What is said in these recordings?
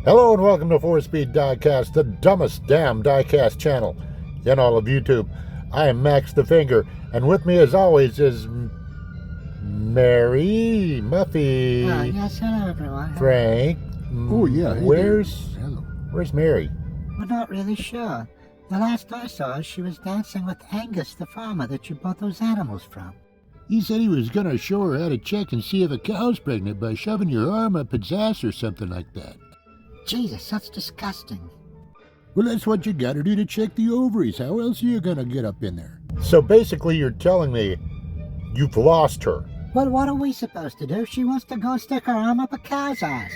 Hello and welcome to 4-Speed DIECAST, the dumbest damn diecast channel in all of YouTube. I am Max the Finger, and with me as always is Mary, Muffy, yes, hello everyone. Frank. Oh yeah, hey Where's Mary? We're not really sure. The last I saw her, she was dancing with Angus, the farmer that you bought those animals from. He said he was gonna show her how to check and see if a cow's pregnant by shoving your arm up its ass or something like that. Jesus, that's disgusting. Well, that's what you gotta do to check the ovaries. How else are you gonna get up in there? So basically you're telling me you've lost her. Well, what are we supposed to do? She wants to go stick her arm up a cow's ass.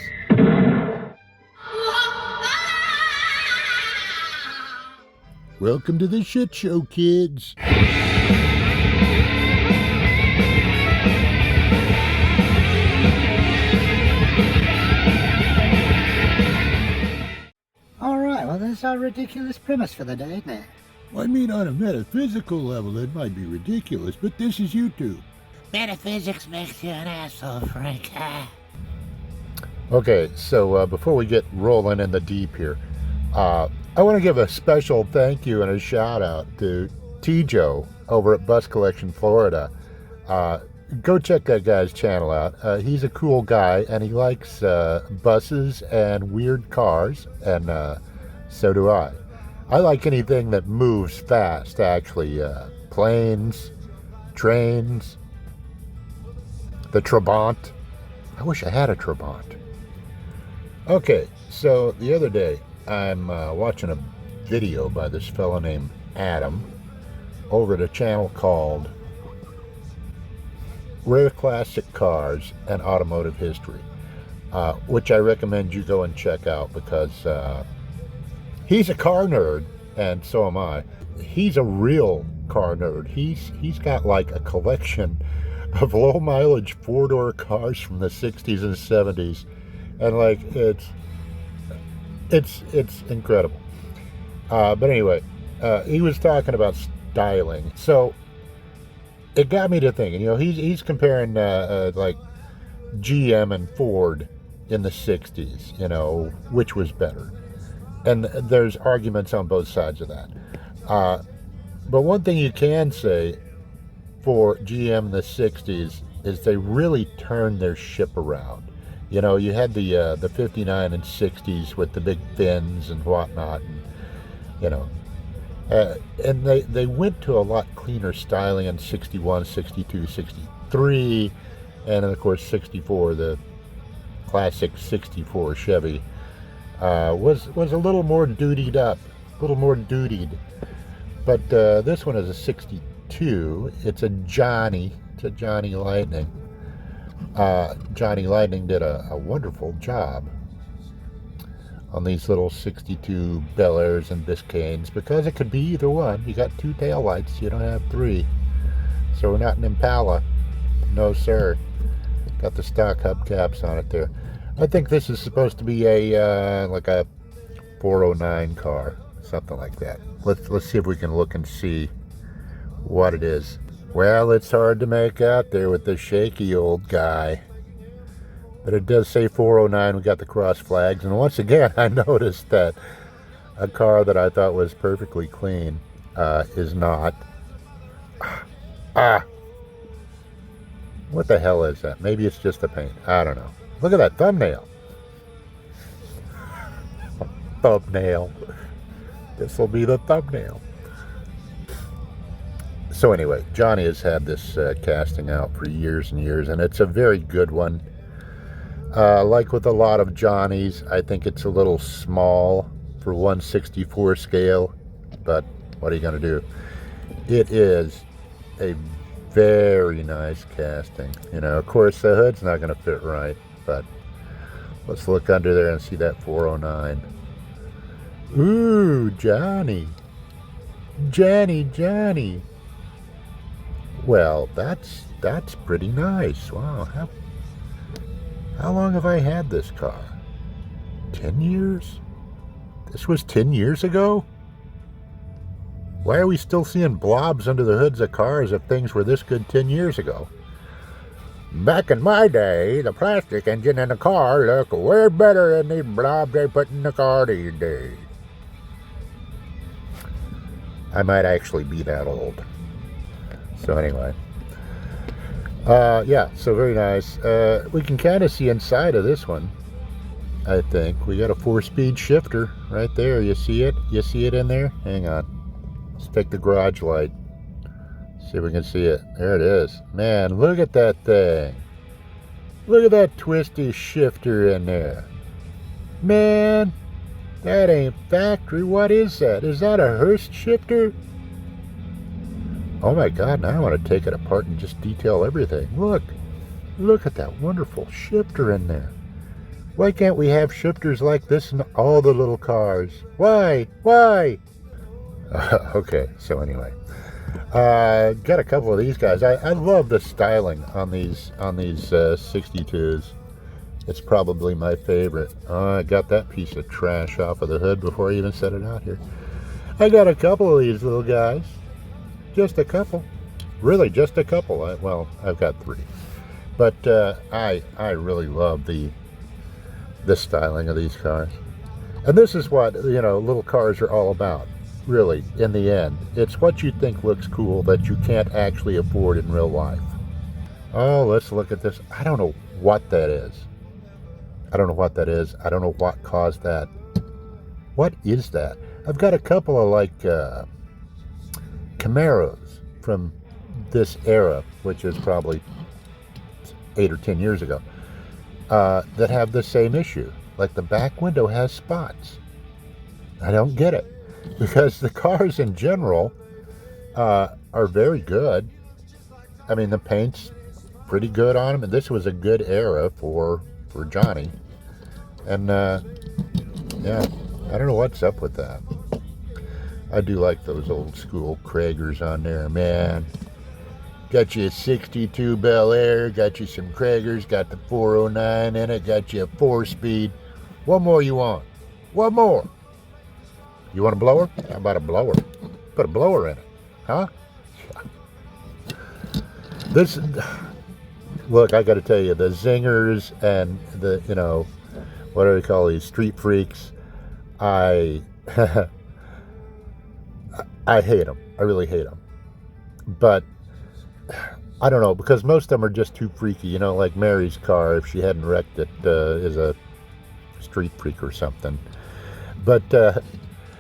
Welcome to the shit show, kids. Alright, well, that's our ridiculous premise for the day, isn't it? I mean, on a metaphysical level, it might be ridiculous, but this is YouTube. Metaphysics makes you an asshole, Frank. Okay, so before we get rolling in the deep here, I want to give a special thank you and a shout out to T-Joe over at Bus Collection, Florida. Go check that guy's channel out. He's a cool guy, and he likes buses and weird cars, and so do I. I like anything that moves fast, actually. Planes, trains, the Trabant. I wish I had a Trabant. Okay, so the other day, I'm watching a video by this fellow named Adam over at a channel called Rare Classic Cars and Automotive History, which I recommend you go and check out because he's a car nerd, and so am I. He's a real car nerd. He's got like a collection of low mileage four-door cars from the 60s and 70s, and like it's incredible. But anyway, he was talking about styling, so it got me to thinking. You know, he's comparing like GM and Ford in the 60s, you know, which was better, and there's arguments on both sides of that. But one thing you can say for GM in the 60s is they really turned their ship around. You know, you had the 59 and 60s with the big fins and whatnot, and you know, and they went to a lot cleaner styling in 61, 62, 63, and of course 64, the classic 64 Chevy, was a little more dutied up, a little more dutied. But this one is a 62. It's a Johnny Lightning. Johnny Lightning did a wonderful job on these little 62 Bel Airs and Biscaynes, because it could be either one. You got two tail lights, you don't have three. So we're not an Impala. No sir. Got the stock hubcaps on it there. I think this is supposed to be a like a 409 car, something like that. Let's see if we can look and see what it is. Well, it's hard to make out there with this shaky old guy. But it does say 409. We got the cross flags. And once again, I noticed that a car that I thought was perfectly clean is not. What the hell is that? Maybe it's just the paint. I don't know. Look at that thumbnail. Thumbnail. This will be the thumbnail. So anyway, Johnny has had this casting out for years and years, and it's a very good one. Like with a lot of Johnnies, I think it's a little small for 1/64 scale, but what are you going to do? It is a very nice casting. You know, of course, the hood's not going to fit right, but let's look under there and see that 409. Ooh, Johnny. Johnny. Well, that's pretty nice. Wow, how long have I had this car? 10 years? This was 10 years ago? Why are we still seeing blobs under the hoods of cars if things were this good 10 years ago? Back in my day, the plastic engine in the car looked way better than these blobs they put in the car these days. I might actually be that old. So anyway. Yeah, so very nice. We can kind of see inside of this one, I think. We got a 4-speed shifter right there. You see it? You see it in there? Hang on. Let's take the garage light. See if we can see it. There it is. Man, look at that thing. Look at that twisty shifter in there. Man, that ain't factory. What is that? Is that a Hurst shifter? Oh my God, now I want to take it apart and just detail everything. Look at that wonderful shifter in there. Why can't we have shifters like this in all the little cars? Why? Okay, so anyway. Got a couple of these guys. I love the styling on these 62s. It's probably my favorite. I got that piece of trash off of the hood before I even set it out here. I got a couple of these little guys. Just a couple. Really, just a couple. Well, I've got 3. But I really love the styling of these cars. And this is what, little cars are all about. Really, in the end, it's what you think looks cool that you can't actually afford in real life. Oh, let's look at this. I don't know what that is. I don't know what caused that. What is that? I've got a couple of Camaros from this era, which is probably 8 or 10 years ago, that have the same issue. Like the back window has spots. I don't get it. Because the cars in general are very good. I mean, the paint's pretty good on them, and this was a good era for Johnny. And yeah, I don't know what's up with that. I do like those old school Kragers on there, man. Got you a 62 Bel Air, got you some Kragers, got the 409 in it, got you a 4-speed. What more you want? What more? You want a blower? How about a blower? Put a blower in it, huh? This, look, I got to tell you, the zingers and the, what do they call these, street freaks? I hate them. I really hate them. But I don't know, because most of them are just too freaky. Like Mary's car, if she hadn't wrecked it, is a street freak or something. But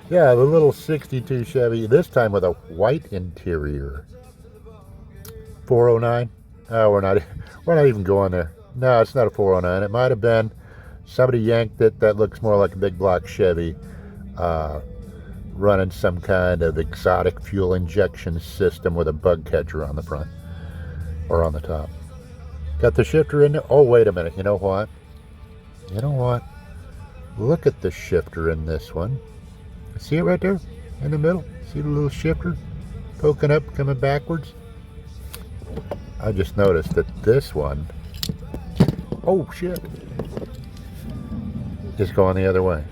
yeah, the little 62 Chevy, this time with a white interior. 409? Oh, we're not even going there. No, it's not a 409. It might have been. Somebody yanked it. That looks more like a big block Chevy, running some kind of exotic fuel injection system with a bug catcher on the front or on the top. Got the shifter in there. Oh, wait a minute. You know what? Look at the shifter in this one. See it right there in the middle? See the little shifter poking up, coming backwards? I just noticed that this one, oh shit, is going the other way.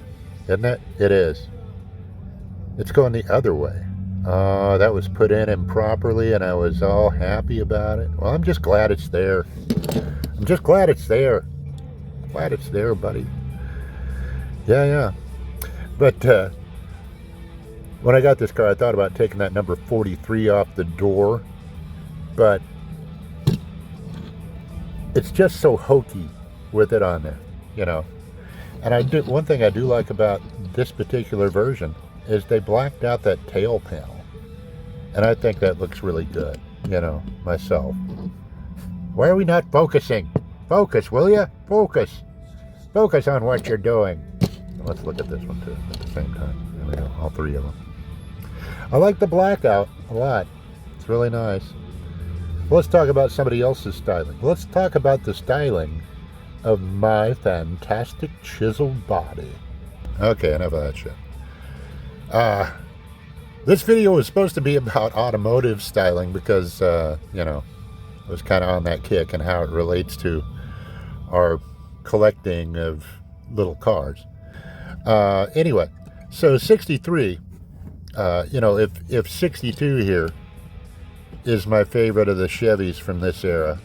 Isn't it? It is. It's going the other way. That was put in improperly and I was all happy about it. Well, I'm just glad it's there. I'm just glad it's there. Glad it's there, buddy. Yeah. But, when I got this car, I thought about taking that number 43 off the door, but it's just so hokey with it on there, And one thing I do like about this particular version is they blacked out that tail panel, and I think that looks really good, myself. Why are we not focusing? Focus, will you? Focus. Focus on what you're doing. Let's look at this one too at the same time. There we go, all 3 of them. I like the blackout a lot. It's really nice. Let's talk about somebody else's styling. Let's talk about the styling of my fantastic chiseled body. Okay, enough of that shit. This video was supposed to be about automotive styling because, I was kind of on that kick and how it relates to our collecting of little cars. Anyway, so 63, if 62 here is my favorite of the Chevys from this era,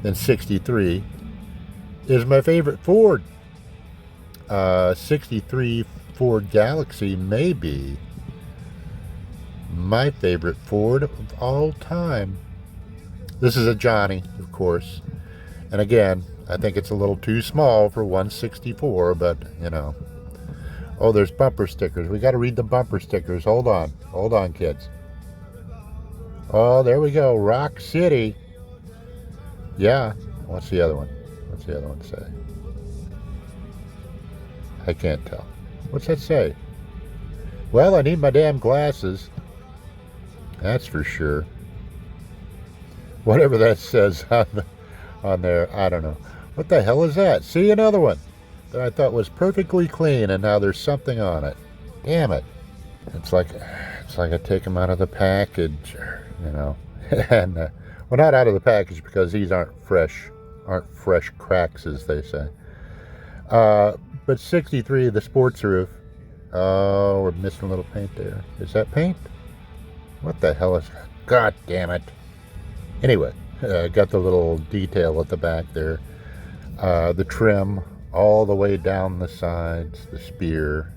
than 63 is my favorite Ford. 63 Ford Galaxy may be my favorite Ford of all time. This is a Johnny, of course. And again, I think it's a little too small for 164, but, you know. Oh, there's bumper stickers. We got to read the bumper stickers. Hold on. Hold on, kids. Oh, there we go. Rock City. Yeah. What's the other one? What's the other one say? I can't tell. What's that say? Well, I need my damn glasses. That's for sure. Whatever that says on there, I don't know. What the hell is that? See, another one that I thought was perfectly clean, and now there's something on it. Damn it. It's like I take them out of the package, you know. And, well, not out of the package because these aren't fresh cracks, as they say. But 63, the sports roof. Oh, we're missing a little paint there. Is that paint? What the hell is that? God damn it. Anyway, got the little detail at the back there. The trim all the way down the sides, the spear,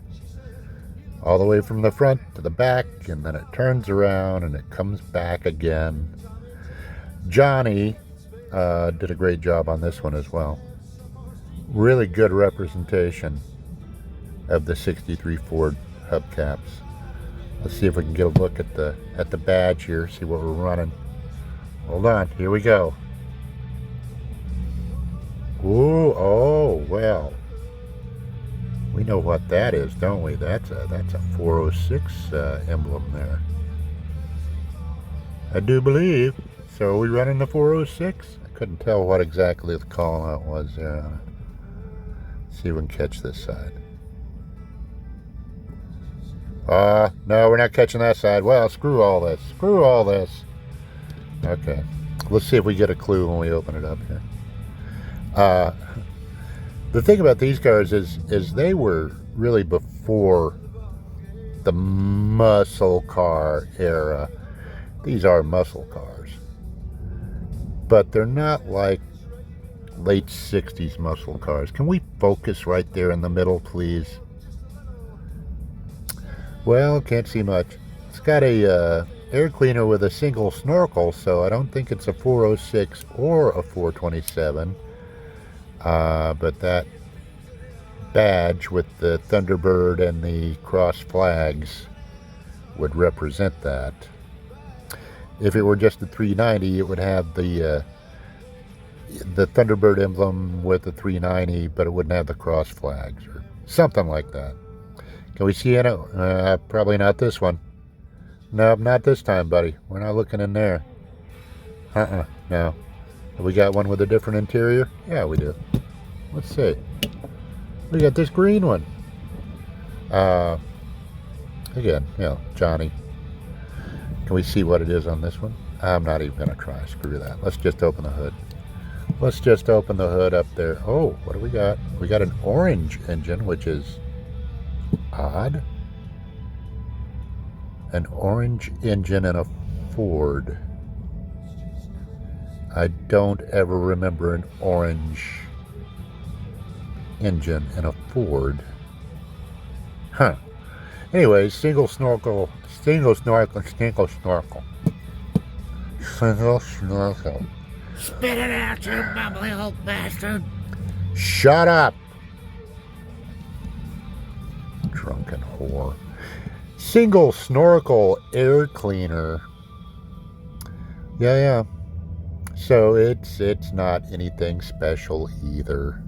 all the way from the front to the back, and then it turns around and it comes back again. Johnny did a great job on this one as well. Really good representation of the 63 Ford hubcaps. Let's see if we can get a look at the badge here, see what we're running. Hold on, here we go. Ooh, oh, well. We know what that is, don't we? That's a 406 emblem there. I do believe. So are we running the 406? I couldn't tell what exactly the call out was there on it. See if we can catch this side. No, we're not catching that side. Well, screw all this. Screw all this. Okay. Let's see if we get a clue when we open it up here. The thing about these cars is they were really before the muscle car era. These are muscle cars. But they're not like late 60s muscle cars. Can we focus right there in the middle, please? Well, can't see much. It's got a air cleaner with a single snorkel, so I don't think it's a 406 or a 427. But that badge with the Thunderbird and the cross flags would represent that. If it were just a 390, it would have the Thunderbird emblem with the 390, but it wouldn't have the cross flags or something like that. Can we see it? Probably not this one. No, not this time, buddy. We're not looking in there. No. Have we got one with a different interior? Yeah, we do. Let's see. We got this green one. Again, you know, Johnny. Can we see what it is on this one? I'm not even going to try. Screw that. Let's just open the hood. Let's just open the hood up there. Oh, what do we got? We got an orange engine, which is odd. An orange engine in a Ford. I don't ever remember an orange engine in a Ford. Huh. Anyways, single snorkel. Single snorkel. Spit it out, you bubbly old bastard. Shut up. Drunken whore. Single snorkel air cleaner. Yeah. So it's not anything special either.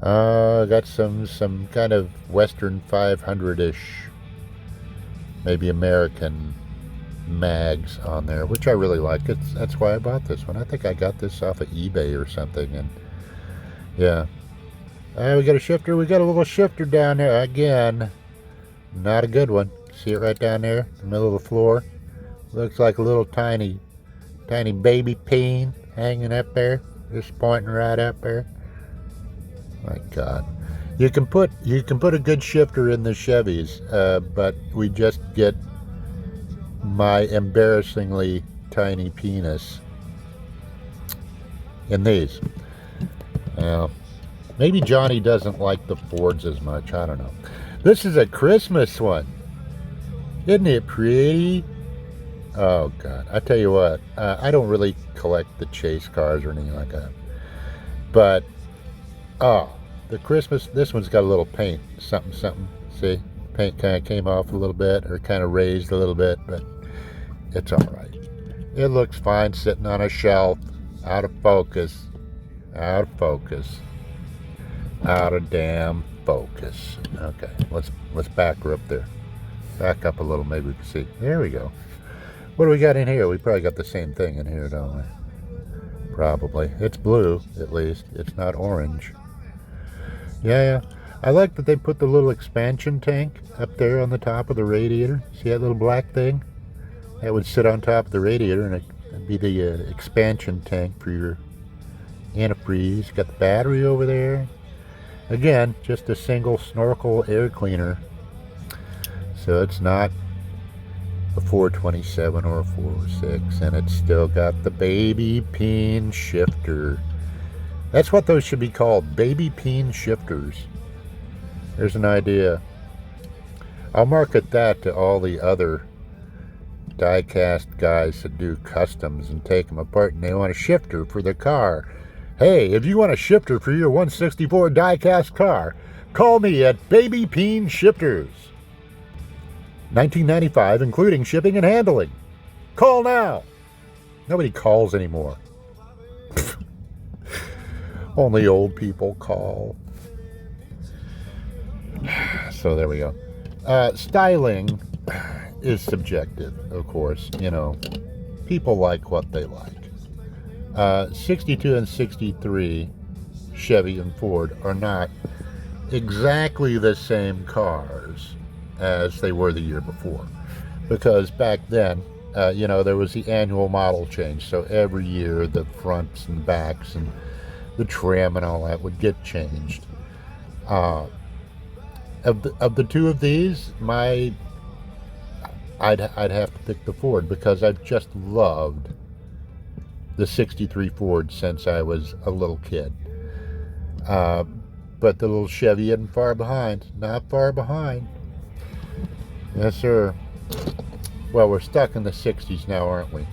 Got some kind of Western 500-ish, maybe American mags on there, which I really like. That's why I bought this one. I think I got this off of eBay or something, and yeah. We got a shifter. We got a little shifter down there again. Not a good one. See it right down there in the middle of the floor? Looks like a little tiny baby peen hanging up there, just pointing right up there. My God, you can put a good shifter in the Chevys, but we just get my embarrassingly tiny penis in these. Maybe Johnny doesn't like the Fords as much. I don't know. This is a Christmas one. Isn't it pretty? Oh, God. I tell you what. I don't really collect the chase cars or anything like that. But, the Christmas, this one's got a little paint. Something. See? Paint kind of came off a little bit, or kind of raised a little bit, but it's all right. It looks fine sitting on a shelf. Out of focus. Out of focus. Out of damn focus. Okay, let's back her up there. Back up a little, maybe we can see. There we go. What do we got in here? We probably got the same thing in here, don't we? Probably. It's blue, at least. It's not orange. Yeah. I like that they put the little expansion tank up there on the top of the radiator. See that little black thing? That would sit on top of the radiator, and it'd be the expansion tank for your antifreeze. Got the battery over there. Again, just a single snorkel air cleaner. So it's not a 427 or a 406, and it's still got the baby peen shifter. That's what those should be called, baby peen shifters. There's an idea. I'll market that to all the other DIECAST guys that do customs and take them apart, and they want a shifter for their car. Hey, if you want a shifter for your 164 DIECAST car, call me at Baby Peen Shifters. $19.95, including shipping and handling. Call now. Nobody calls anymore. Only old people call. So there we go. Styling is subjective, of course. You know, people like what they like. 62 and 63 Chevy and Ford are not exactly the same cars as they were the year before, because back then, there was the annual model change. So every year the fronts and backs and the trim and all that would get changed. Of the two of these, I'd have to pick the Ford, because I've just loved the 63 Ford since I was a little kid. But the little Chevy isn't far behind. Not far behind. Yes, sir. Well, we're stuck in the 60s now, aren't we?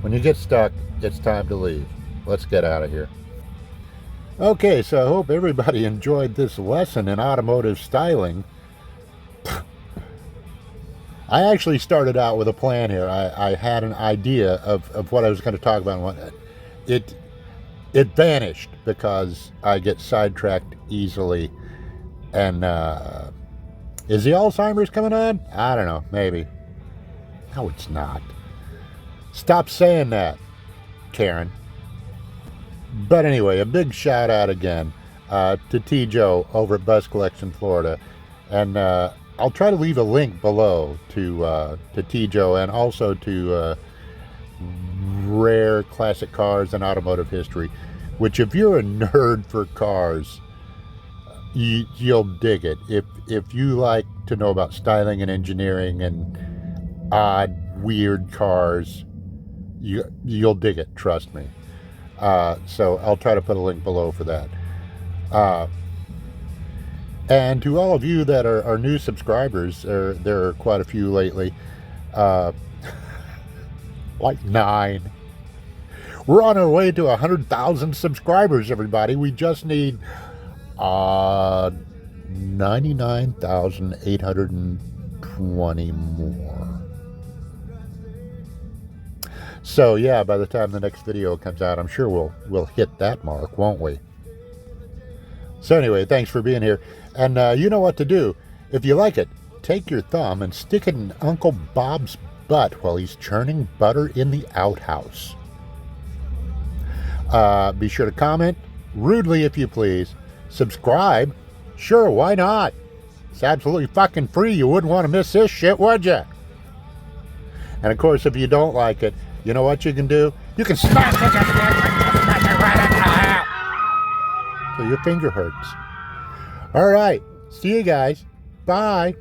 When you get stuck, it's time to leave. Let's get out of here. Okay, so I hope everybody enjoyed this lesson in automotive styling. I actually started out with a plan here. I had an idea of what I was going to talk about. It vanished because I get sidetracked easily. And is the Alzheimer's coming on? I don't know. Maybe. No, it's not. Stop saying that, Karen. But anyway, a big shout out again to T. Joe over at Bus Collection, Florida. And I'll try to leave a link below to T. Joe, and also to Rare Classic Cars and Automotive History, which, if you're a nerd for cars, you'll dig it. If you like to know about styling and engineering and odd, weird cars, you'll dig it, trust me. So I'll try to put a link below for that. And to all of you that are new subscribers, there are quite a few lately, like 9. We're on our way to 100,000 subscribers, everybody. We just need 99,820 more. So yeah, by the time the next video comes out, I'm sure we'll hit that mark, won't we? So anyway, thanks for being here. And you know what to do. If you like it, take your thumb and stick it in Uncle Bob's butt while he's churning butter in the outhouse. Be sure to comment, rudely if you please. Subscribe. Sure, why not? It's absolutely fucking free. You wouldn't want to miss this shit, would you? And of course, if you don't like it, you know what you can do? You can smash it right in the eye till your finger hurts. All right. See you guys. Bye.